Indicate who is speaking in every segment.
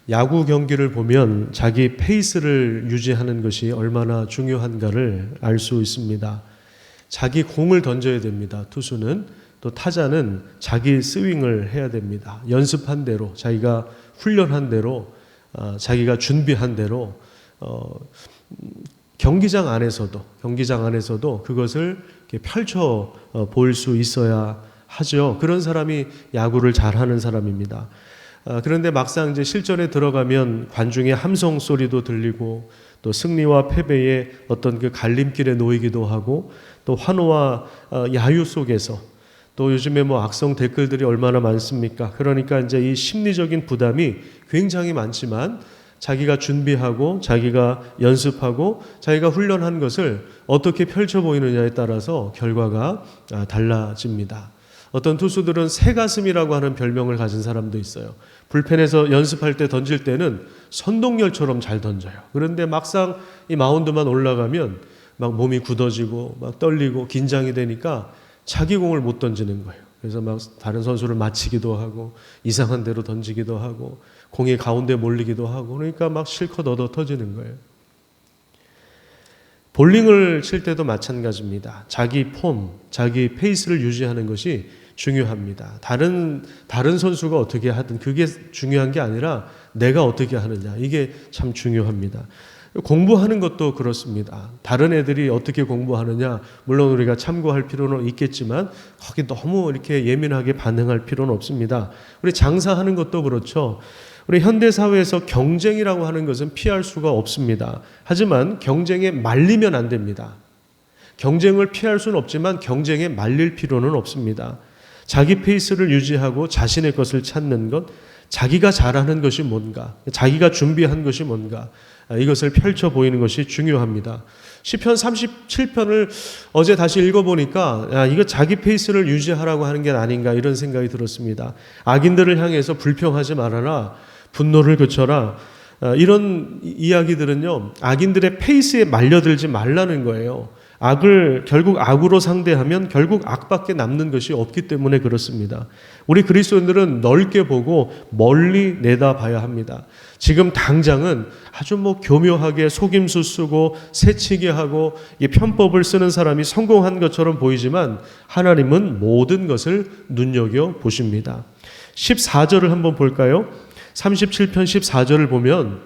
Speaker 1: 야구 경기를 보면 자기 페이스를 유지하는 것이 얼마나 중요한가를 알 수 있습니다. 자기 공을 던져야 됩니다. 투수는. 또 타자는 자기 스윙을 해야 됩니다. 연습한 대로, 자기가 훈련한 대로, 자기가 준비한 대로 경기장 안에서도 그것을 펼쳐 볼 수 있어야 하죠. 그런 사람이 야구를 잘하는 사람입니다. 그런데 막상 이제 실전에 들어가면 관중의 함성 소리도 들리고 또 승리와 패배의 어떤 그 갈림길에 놓이기도 하고 또 환호와 야유 속에서 또 요즘에 악성 댓글들이 얼마나 많습니까? 그러니까 이제 이 심리적인 부담이 굉장히 많지만 자기가 준비하고 자기가 연습하고 자기가 훈련한 것을 어떻게 펼쳐 보이느냐에 따라서 결과가 달라집니다. 어떤 투수들은 새가슴이라고 하는 별명을 가진 사람도 있어요. 불펜에서 연습할 때 던질 때는 선동열처럼 잘 던져요. 그런데 막상 이 마운드만 올라가면 막 몸이 굳어지고 막 떨리고 긴장이 되니까 자기 공을 못 던지는 거예요. 그래서 막 다른 선수를 맞히기도 하고 이상한 데로 던지기도 하고 공이 가운데 몰리기도 하고 그러니까 막 실컷 얻어 터지는 거예요. 볼링을 칠 때도 마찬가지입니다. 자기 폼, 자기 페이스를 유지하는 것이 중요합니다. 다른 선수가 어떻게 하든 그게 중요한 게 아니라 내가 어떻게 하느냐, 이게 참 중요합니다. 공부하는 것도 그렇습니다. 다른 애들이 어떻게 공부하느냐, 물론 우리가 참고할 필요는 있겠지만 거기 너무 이렇게 예민하게 반응할 필요는 없습니다. 우리 장사하는 것도 그렇죠. 우리 현대사회에서 경쟁이라고 하는 것은 피할 수가 없습니다. 하지만 경쟁에 말리면 안 됩니다. 경쟁을 피할 수는 없지만 경쟁에 말릴 필요는 없습니다. 자기 페이스를 유지하고 자신의 것을 찾는 것, 자기가 잘하는 것이 뭔가, 자기가 준비한 것이 뭔가, 이것을 펼쳐 보이는 것이 중요합니다. 시편 37편을 어제 다시 읽어보니까 이거 자기 페이스를 유지하라고 하는 게 아닌가 이런 생각이 들었습니다. 악인들을 향해서 불평하지 말아라, 분노를 그쳐라, 이런 이야기들은요, 악인들의 페이스에 말려들지 말라는 거예요. 악을 결국 악으로 상대하면 결국 악밖에 남는 것이 없기 때문에 그렇습니다. 우리 그리스도인들은 넓게 보고 멀리 내다봐야 합니다. 지금 당장은 아주 교묘하게 속임수 쓰고 새치기 하고 이 편법을 쓰는 사람이 성공한 것처럼 보이지만 하나님은 모든 것을 눈여겨 보십니다. 14절을 한번 볼까요? 37편 14절을 보면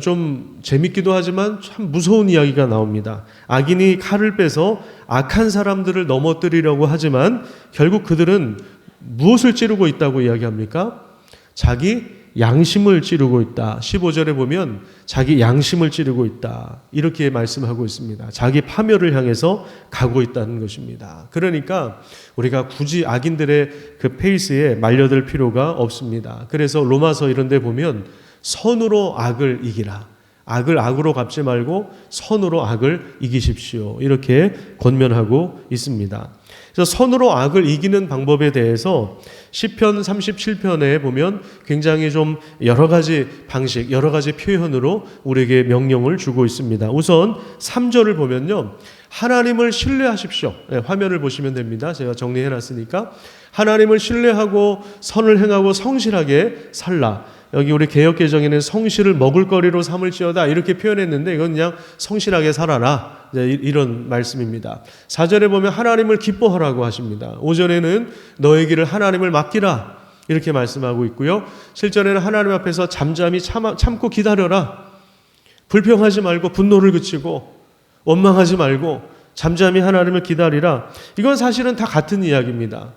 Speaker 1: 좀 재밌기도 하지만 참 무서운 이야기가 나옵니다. 악인이 칼을 빼서 악한 사람들을 넘어뜨리려고 하지만 결국 그들은 무엇을 찌르고 있다고 이야기합니까? 자기 양심을 찌르고 있다. 15절에 보면 자기 양심을 찌르고 있다, 이렇게 말씀하고 있습니다. 자기 파멸을 향해서 가고 있다는 것입니다. 그러니까 우리가 굳이 악인들의 그 페이스에 말려들 필요가 없습니다. 그래서 로마서 이런 데 보면 선으로 악을 이기라, 악을 악으로 갚지 말고 선으로 악을 이기십시오, 이렇게 권면하고 있습니다. 그래서 선으로 악을 이기는 방법에 대해서 시편 37편에 보면 굉장히 좀 여러 가지 방식, 여러 가지 표현으로 우리에게 명령을 주고 있습니다. 우선 3절을 보면요, 하나님을 신뢰하십시오. 네, 화면을 보시면 됩니다. 제가 정리해놨으니까 하나님을 신뢰하고 선을 행하고 성실하게 살라. 여기 우리 개역개정에는 성실을 먹을거리로 삼을지어다 이렇게 표현했는데 이건 그냥 성실하게 살아라, 이런 말씀입니다. 4절에 보면 하나님을 기뻐하라고 하십니다. 5절에는 너의 길을 하나님을 맡기라 이렇게 말씀하고 있고요. 7절에는 하나님 앞에서 잠잠히 참고 기다려라. 불평하지 말고 분노를 그치고 원망하지 말고 잠잠히 하나님을 기다리라. 이건 사실은 다 같은 이야기입니다.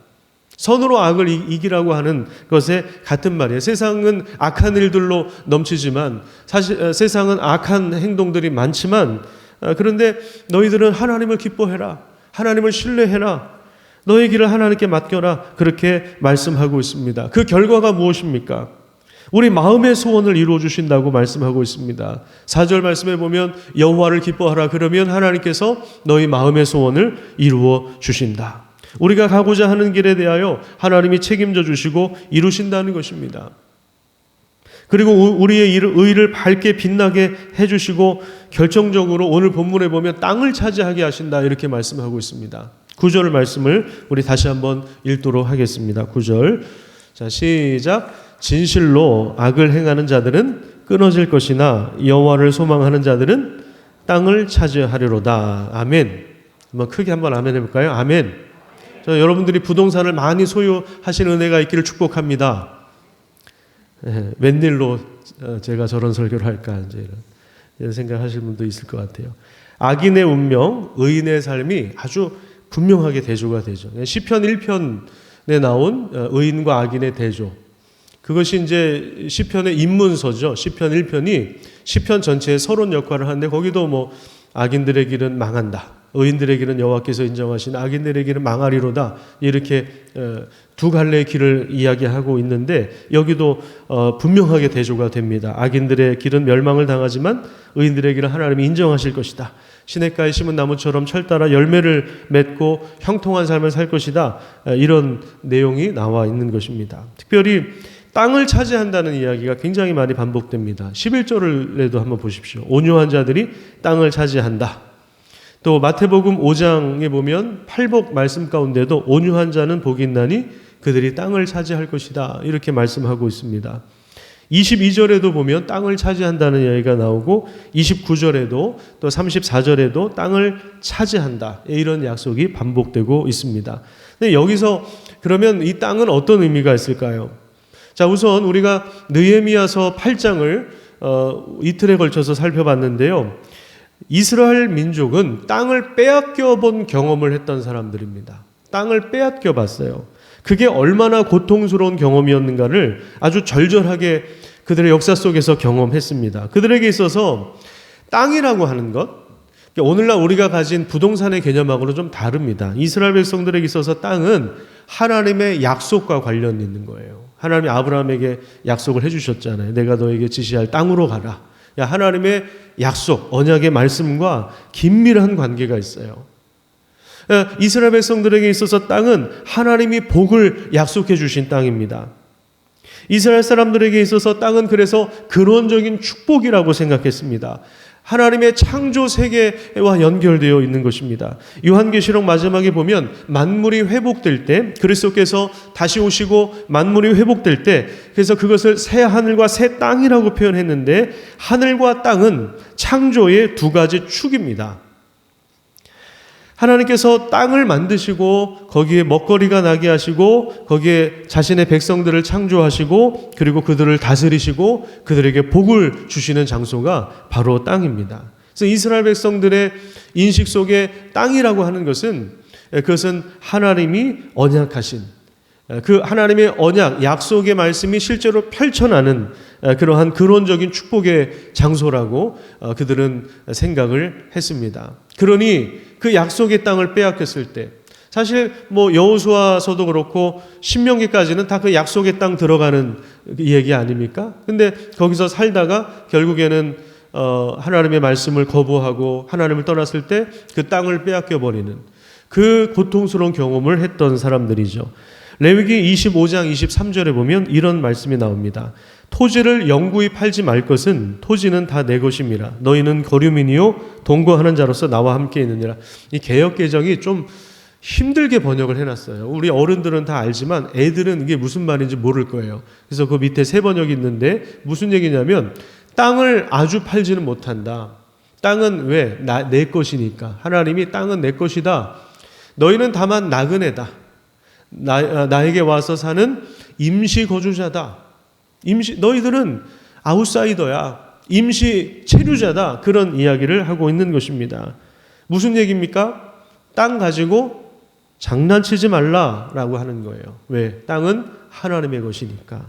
Speaker 1: 선으로 악을 이기라고 하는 것에 같은 말이에요. 세상은 악한 일들로 넘치지만 사실 세상은 악한 행동들이 많지만 그런데 너희들은 하나님을 기뻐해라, 하나님을 신뢰해라, 너희 길을 하나님께 맡겨라, 그렇게 말씀하고 있습니다. 그 결과가 무엇입니까? 우리 마음의 소원을 이루어 주신다고 말씀하고 있습니다. 4절 말씀에 보면 여호와를 기뻐하라, 그러면 하나님께서 너희 마음의 소원을 이루어 주신다. 우리가 가고자 하는 길에 대하여 하나님이 책임져 주시고 이루신다는 것입니다. 그리고 우리의 의를 밝게 빛나게 해주시고 결정적으로 오늘 본문에 보면 땅을 차지하게 하신다, 이렇게 말씀하고 있습니다. 9절 말씀을 우리 다시 한번 읽도록 하겠습니다. 9절, 자 시작. 진실로 악을 행하는 자들은 끊어질 것이나 여호와를 소망하는 자들은 땅을 차지하리로다. 아멘. 한번 크게 한번 아멘 해볼까요? 아멘. 여러분들이 부동산을 많이 소유하신 은혜가 있기를 축복합니다. 웬일로 제가 저런 설교를 할까 이제 이런 생각하실 분도 있을 것 같아요. 악인의 운명, 의인의 삶이 아주 분명하게 대조가 되죠. 시편 1편에 나온 의인과 악인의 대조. 그것이 이제 시편의 입문서죠. 시편 1편이 시편 전체의 서론 역할을 하는데 거기도 뭐 악인들의 길은 망한다. 의인들의 길은 여호와께서 인정하신 악인들의 길은 망하리로다. 이렇게 두 갈래의 길을 이야기하고 있는데 여기도 분명하게 대조가 됩니다. 악인들의 길은 멸망을 당하지만 의인들의 길은 하나님이 인정하실 것이다. 시냇가에 심은 나무처럼 철따라 열매를 맺고 형통한 삶을 살 것이다. 이런 내용이 나와 있는 것입니다. 특별히 땅을 차지한다는 이야기가 굉장히 많이 반복됩니다. 11절에도 한번 보십시오. 온유한 자들이 땅을 차지한다. 또 마태복음 5장에 보면 팔복 말씀 가운데도 온유한 자는 복이 있나니 그들이 땅을 차지할 것이다. 이렇게 말씀하고 있습니다. 22절에도 보면 땅을 차지한다는 이야기가 나오고 29절에도 또 34절에도 땅을 차지한다. 이런 약속이 반복되고 있습니다. 근데 여기서 그러면 이 땅은 어떤 의미가 있을까요? 자, 우선 우리가 느헤미야서 8장을 이틀에 걸쳐서 살펴봤는데요. 이스라엘 민족은 땅을 빼앗겨 본 경험을 했던 사람들입니다. 땅을 빼앗겨 봤어요. 그게 얼마나 고통스러운 경험이었는가를 아주 절절하게 그들의 역사 속에서 경험했습니다. 그들에게 있어서 땅이라고 하는 것, 오늘날 우리가 가진 부동산의 개념하고는 좀 다릅니다. 이스라엘 백성들에게 있어서 땅은 하나님의 약속과 관련이 있는 거예요. 하나님이 아브라함에게 약속을 해주셨잖아요. 내가 너에게 지시할 땅으로 가라. 하나님의 약속, 언약의 말씀과 긴밀한 관계가 있어요. 이스라엘 백성들에게 있어서 땅은 하나님이 복을 약속해 주신 땅입니다. 이스라엘 사람들에게 있어서 땅은 그래서 근원적인 축복이라고 생각했습니다. 하나님의 창조 세계와 연결되어 있는 것입니다. 요한계시록 마지막에 보면 만물이 회복될 때 그리스도께서 다시 오시고 만물이 회복될 때 그래서 그것을 새 하늘과 새 땅이라고 표현했는데 하늘과 땅은 창조의 두 가지 축입니다. 하나님께서 땅을 만드시고 거기에 먹거리가 나게 하시고 거기에 자신의 백성들을 창조하시고 그리고 그들을 다스리시고 그들에게 복을 주시는 장소가 바로 땅입니다. 그래서 이스라엘 백성들의 인식 속에 땅이라고 하는 것은 그것은 하나님이 언약하신 그 하나님의 언약, 약속의 말씀이 실제로 펼쳐나는 그러한 근원적인 축복의 장소라고 그들은 생각을 했습니다. 그러니 그 약속의 땅을 빼앗겼을 때 사실 뭐 여호수아서도 그렇고 신명기까지는 다 그 약속의 땅 들어가는 얘기 아닙니까? 근데 거기서 살다가 결국에는 하나님의 말씀을 거부하고 하나님을 떠났을 때 그 땅을 빼앗겨 버리는 그 고통스러운 경험을 했던 사람들이죠. 레위기 25장 23절에 보면 이런 말씀이 나옵니다. 토지를 영구히 팔지 말 것은 토지는 다 내 것임이라. 너희는 거류민이요 동거하는 자로서 나와 함께 있느니라. 이 개역 개정이 좀 힘들게 번역을 해놨어요. 우리 어른들은 다 알지만 애들은 이게 무슨 말인지 모를 거예요. 그래서 그 밑에 세 번역이 있는데 무슨 얘기냐면 땅을 아주 팔지는 못한다. 땅은 왜? 내 것이니까. 하나님이 땅은 내 것이다. 너희는 다만 나그네다. 나에게 와서 사는 임시 거주자다. 너희들은 아웃사이더야. 임시 체류자다. 그런 이야기를 하고 있는 것입니다. 무슨 얘기입니까? 땅 가지고 장난치지 말라라고 하는 거예요. 왜? 땅은 하나님의 것이니까.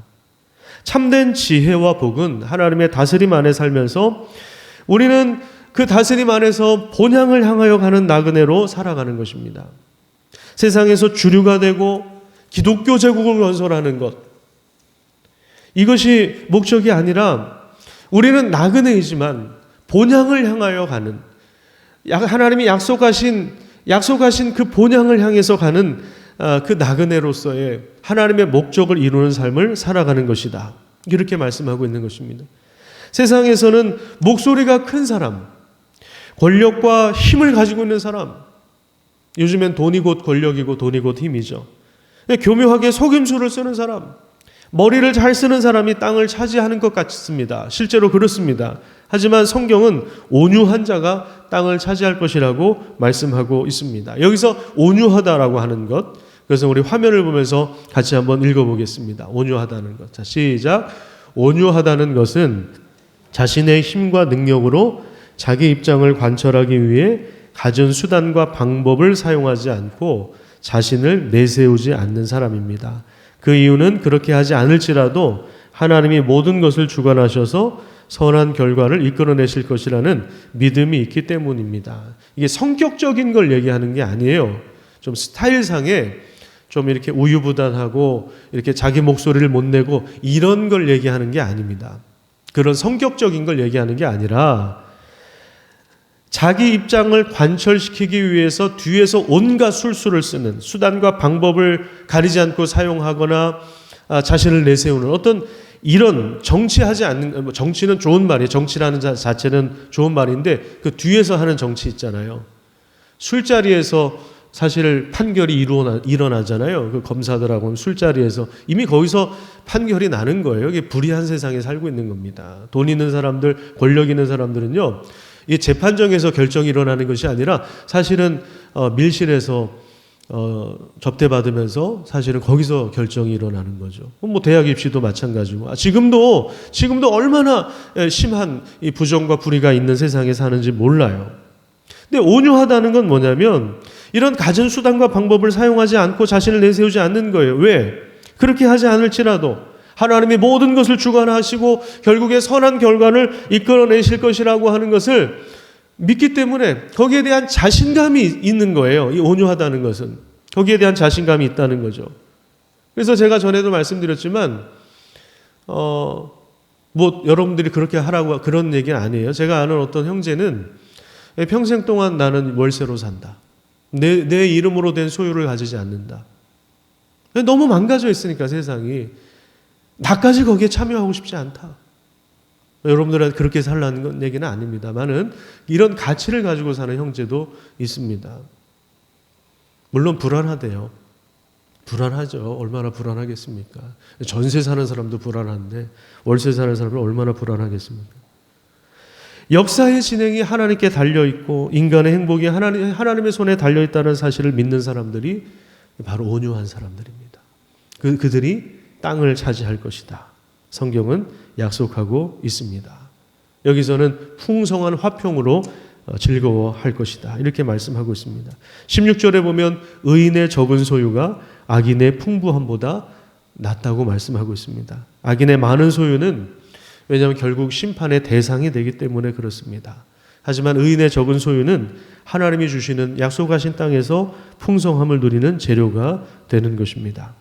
Speaker 1: 참된 지혜와 복은 하나님의 다스림 안에 살면서 우리는 그 다스림 안에서 본향을 향하여 가는 나그네로 살아가는 것입니다. 세상에서 주류가 되고 기독교 제국을 건설하는 것, 이것이 목적이 아니라 우리는 나그네이지만 본향을 향하여 가는, 하나님이 약속하신 그 본향을 향해서 가는 그 나그네로서의 하나님의 목적을 이루는 삶을 살아가는 것이다. 이렇게 말씀하고 있는 것입니다. 세상에서는 목소리가 큰 사람, 권력과 힘을 가지고 있는 사람, 요즘엔 돈이 곧 권력이고 돈이 곧 힘이죠. 교묘하게 속임수를 쓰는 사람, 머리를 잘 쓰는 사람이 땅을 차지하는 것 같습니다. 실제로 그렇습니다. 하지만 성경은 온유한 자가 땅을 차지할 것이라고 말씀하고 있습니다. 여기서 온유하다라고 하는 것, 그래서 우리 화면을 보면서 같이 한번 읽어보겠습니다. 온유하다는 것. 자, 시작. 온유하다는 것은 자신의 힘과 능력으로 자기 입장을 관철하기 위해 가진 수단과 방법을 사용하지 않고 자신을 내세우지 않는 사람입니다. 그 이유는 그렇게 하지 않을지라도 하나님이 모든 것을 주관하셔서 선한 결과를 이끌어내실 것이라는 믿음이 있기 때문입니다. 이게 성격적인 걸 얘기하는 게 아니에요. 좀 스타일상에 좀 이렇게 우유부단하고 이렇게 자기 목소리를 못 내고 이런 걸 얘기하는 게 아닙니다. 그런 성격적인 걸 얘기하는 게 아니라 자기 입장을 관철시키기 위해서 뒤에서 온갖 술수를 쓰는, 수단과 방법을 가리지 않고 사용하거나 자신을 내세우는 어떤 이런 정치하지 않는, 정치는 좋은 말이에요. 정치라는 자체는 좋은 말인데 그 뒤에서 하는 정치 있잖아요. 술자리에서 사실 판결이 일어나잖아요. 그 검사들하고는 술자리에서 이미 거기서 판결이 나는 거예요. 이게 불의한 세상에 살고 있는 겁니다. 돈 있는 사람들, 권력 있는 사람들은요, 이 재판정에서 결정이 일어나는 것이 아니라 사실은 밀실에서 접대받으면서 사실은 거기서 결정이 일어나는 거죠. 뭐 대학 입시도 마찬가지고 지금도 얼마나 심한 이 부정과 불의가 있는 세상에 사는지 몰라요. 근데 온유하다는 건 뭐냐면 이런 가진 수단과 방법을 사용하지 않고 자신을 내세우지 않는 거예요. 왜? 그렇게 하지 않을지라도 하나님이 모든 것을 주관하시고 결국에 선한 결과를 이끌어내실 것이라고 하는 것을 믿기 때문에 거기에 대한 자신감이 있는 거예요. 이 온유하다는 것은. 거기에 대한 자신감이 있다는 거죠. 그래서 제가 전에도 말씀드렸지만 뭐 여러분들이 그렇게 하라고 그런 얘기는 아니에요. 제가 아는 어떤 형제는 평생 동안 나는 월세로 산다. 내 이름으로 된 소유를 가지지 않는다. 너무 망가져 있으니까 세상이. 나까지 거기에 참여하고 싶지 않다. 여러분들한테 그렇게 살라는 얘기는 아닙니다만은 이런 가치를 가지고 사는 형제도 있습니다. 물론 불안하대요. 불안하죠. 얼마나 불안하겠습니까? 전세 사는 사람도 불안한데 월세 사는 사람은 얼마나 불안하겠습니까? 역사의 진행이 하나님께 달려있고 인간의 행복이 하나님의 손에 달려있다는 사실을 믿는 사람들이 바로 온유한 사람들입니다. 그들이 땅을 차지할 것이다. 성경은 약속하고 있습니다. 여기서는 풍성한 화평으로 즐거워할 것이다. 이렇게 말씀하고 있습니다. 16절에 보면 의인의 적은 소유가 악인의 풍부함보다 낫다고 말씀하고 있습니다. 악인의 많은 소유는 왜냐하면 결국 심판의 대상이 되기 때문에 그렇습니다. 하지만 의인의 적은 소유는 하나님이 주시는 약속하신 땅에서 풍성함을 누리는 재료가 되는 것입니다.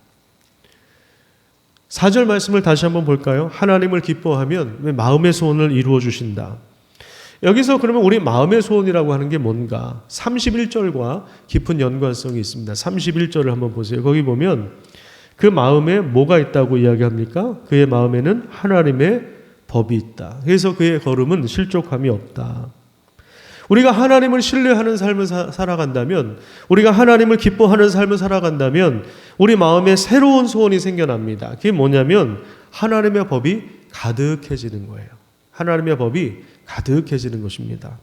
Speaker 1: 4절 말씀을 다시 한번 볼까요? 하나님을 기뻐하면 마음의 소원을 이루어 주신다. 여기서 그러면 우리 마음의 소원이라고 하는 게 뭔가? 31절과 깊은 연관성이 있습니다. 31절을 한번 보세요. 거기 보면 그 마음에 뭐가 있다고 이야기합니까? 그의 마음에는 하나님의 법이 있다. 그래서 그의 걸음은 실족함이 없다. 우리가 하나님을 신뢰하는 삶을 살아간다면, 우리가 하나님을 기뻐하는 삶을 살아간다면 우리 마음에 새로운 소원이 생겨납니다. 그게 뭐냐면 하나님의 법이 가득해지는 거예요. 하나님의 법이 가득해지는 것입니다.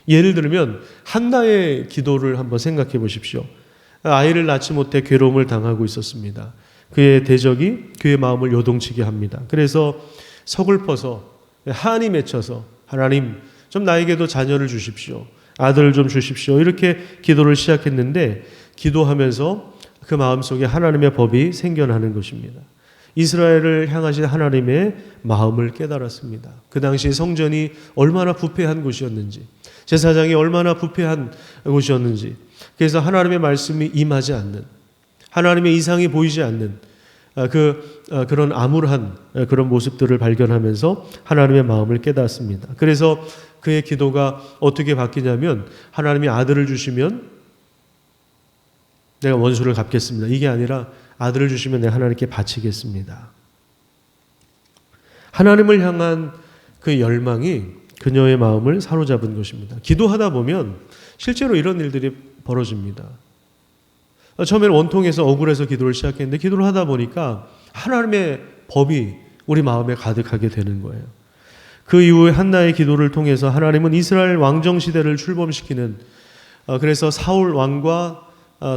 Speaker 1: 예를 들면 한나의 기도를 한번 생각해 보십시오. 아이를 낳지 못해 괴로움을 당하고 있었습니다. 그의 대적이 그의 마음을 요동치게 합니다. 그래서 서글퍼서 한이 맺혀서 하나님 좀 나에게도 자녀를 주십시오. 아들을 좀 주십시오. 이렇게 기도를 시작했는데 기도하면서 그 마음속에 하나님의 법이 생겨나는 것입니다. 이스라엘을 향하신 하나님의 마음을 깨달았습니다. 그 당시 성전이 얼마나 부패한 곳이었는지, 제사장이 얼마나 부패한 곳이었는지, 그래서 하나님의 말씀이 임하지 않는, 하나님의 이상이 보이지 않는 그런 암울한 그런 모습들을 발견하면서 하나님의 마음을 깨닫습니다. 그래서 그의 기도가 어떻게 바뀌냐면 하나님이 아들을 주시면 내가 원수를 갚겠습니다. 이게 아니라 아들을 주시면 내가 하나님께 바치겠습니다. 하나님을 향한 그 열망이 그녀의 마음을 사로잡은 것입니다. 기도하다 보면 실제로 이런 일들이 벌어집니다. 처음에는 원통해서 억울해서 기도를 시작했는데 기도를 하다 보니까 하나님의 법이 우리 마음에 가득하게 되는 거예요. 그 이후에 한나의 기도를 통해서 하나님은 이스라엘 왕정 시대를 출범시키는, 그래서 사울 왕과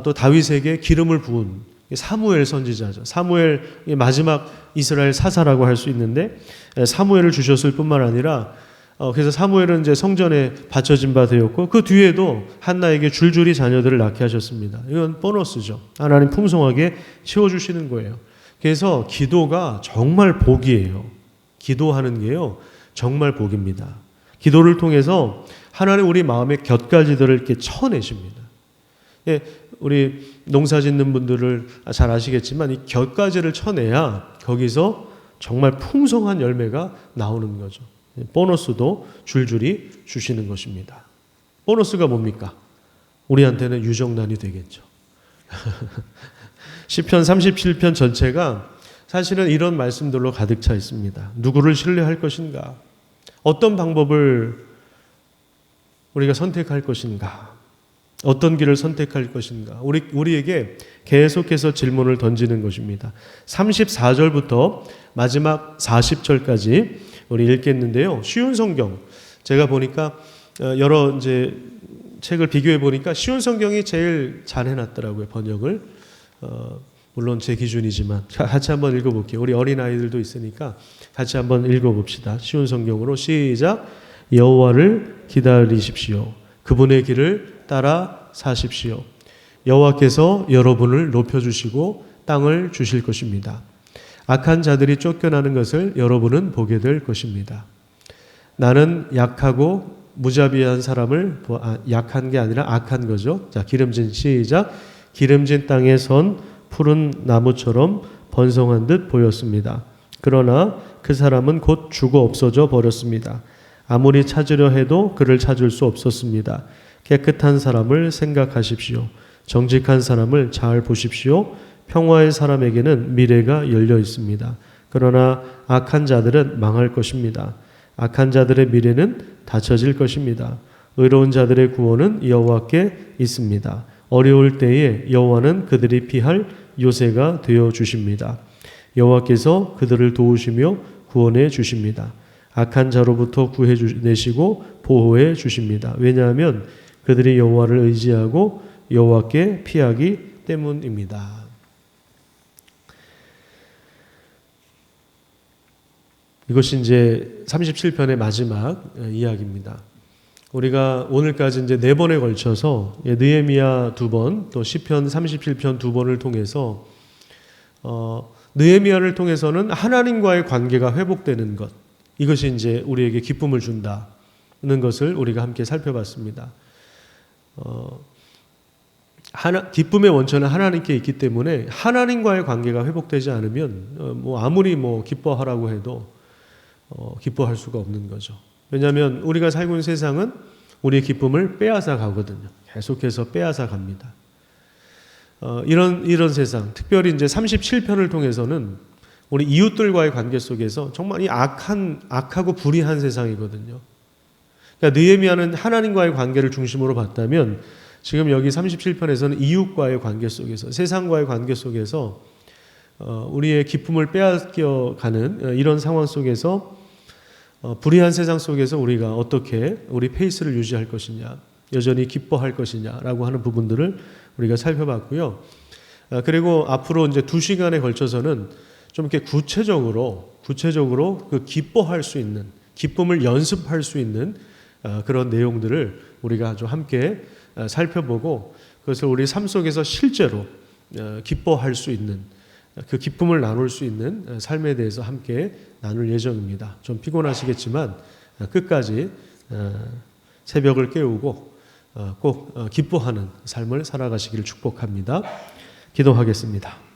Speaker 1: 또 다윗에게 기름을 부은 사무엘 선지자죠. 사무엘 마지막 이스라엘 사사라고 할 수 있는데, 사무엘을 주셨을 뿐만 아니라 그래서 사무엘은 이제 성전에 바쳐진 바 되었고, 그 뒤에도 한나에게 줄줄이 자녀들을 낳게 하셨습니다. 이건 보너스죠. 하나님 풍성하게 채워주시는 거예요. 그래서 기도가 정말 복이에요. 기도하는 게요 정말 복입니다. 기도를 통해서 하나님 우리 마음의 곁가지들을 이렇게 쳐내십니다. 예, 우리 농사 짓는 분들을 잘 아시겠지만 이 곁가지를 쳐내야 거기서 정말 풍성한 열매가 나오는 거죠. 보너스도 줄줄이 주시는 것입니다. 보너스가 뭡니까? 우리한테는 유정란이 되겠죠. 시편 37편 전체가 사실은 이런 말씀들로 가득 차 있습니다. 누구를 신뢰할 것인가? 어떤 방법을 우리가 선택할 것인가? 어떤 길을 선택할 것인가? 우리에게 계속해서 질문을 던지는 것입니다. 34절부터 마지막 40절까지 우리 읽겠는데요. 쉬운 성경, 제가 보니까 여러 이제 책을 비교해 보니까 쉬운 성경이 제일 잘 해놨더라고요, 번역을. 물론 제 기준이지만 같이 한번 읽어볼게요. 우리 어린아이들도 있으니까 같이 한번 읽어봅시다. 쉬운 성경으로 시작. 여호와를 기다리십시오. 그분의 길을 따라 사십시오. 여호와께서 여러분을 높여주시고 땅을 주실 것입니다. 악한 자들이 쫓겨나는 것을 여러분은 보게 될 것입니다. 나는 약하고 무자비한 사람을 약한 게 아니라 악한 거죠. 자, 기름진 시작. 기름진 땅에 선 푸른 나무처럼 번성한 듯 보였습니다. 그러나 그 사람은 곧 죽어 없어져 버렸습니다. 아무리 찾으려 해도 그를 찾을 수 없었습니다. 깨끗한 사람을 생각하십시오. 정직한 사람을 잘 보십시오. 평화의 사람에게는 미래가 열려 있습니다. 그러나 악한 자들은 망할 것입니다. 악한 자들의 미래는 닫혀질 것입니다. 의로운 자들의 구원은 여호와께 있습니다. 어려울 때에 여호와는 그들이 피할 요새가 되어 주십니다. 여호와께서 그들을 도우시며 구원해 주십니다. 악한 자로부터 구해내시고 보호해 주십니다. 왜냐하면 그들이 여호와를 의지하고 여호와께 피하기 때문입니다. 이것이 이제 37편의 마지막 이야기입니다. 우리가 오늘까지 이제 4번에 걸쳐서 느헤미야 2번, 또 시편 37편 2번을 통해서 느헤미야를 통해서는 하나님과의 관계가 회복되는 것, 이것이 이제 우리에게 기쁨을 준다는 것을 우리가 함께 살펴봤습니다. 기쁨의 원천은 하나님께 있기 때문에 하나님과의 관계가 회복되지 않으면 아무리 기뻐하라고 해도 기뻐할 수가 없는 거죠. 왜냐하면 우리가 살고 있는 세상은 우리의 기쁨을 빼앗아 가거든요. 계속해서 빼앗아 갑니다. 이런 세상, 특별히 이제 37편을 통해서는 우리 이웃들과의 관계 속에서 정말 이 악하고 불의한 세상이거든요. 그러니까 느헤미야는 하나님과의 관계를 중심으로 봤다면 지금 여기 37편에서는 이웃과의 관계 속에서, 세상과의 관계 속에서 우리의 기쁨을 빼앗겨가는 이런 상황 속에서 불의한 세상 속에서 우리가 어떻게 우리 페이스를 유지할 것이냐, 여전히 기뻐할 것이냐라고 하는 부분들을 우리가 살펴봤고요. 그리고 앞으로 이제 2시간에 걸쳐서는 좀 이렇게 구체적으로 그 기뻐할 수 있는, 기쁨을 연습할 수 있는 그런 내용들을 우리가 좀 함께 살펴보고, 그것을 우리 삶 속에서 실제로 기뻐할 수 있는, 그 기쁨을 나눌 수 있는 삶에 대해서 함께 나눌 예정입니다. 좀 피곤하시겠지만 끝까지 새벽을 깨우고 꼭 기뻐하는 삶을 살아가시기를 축복합니다. 기도하겠습니다.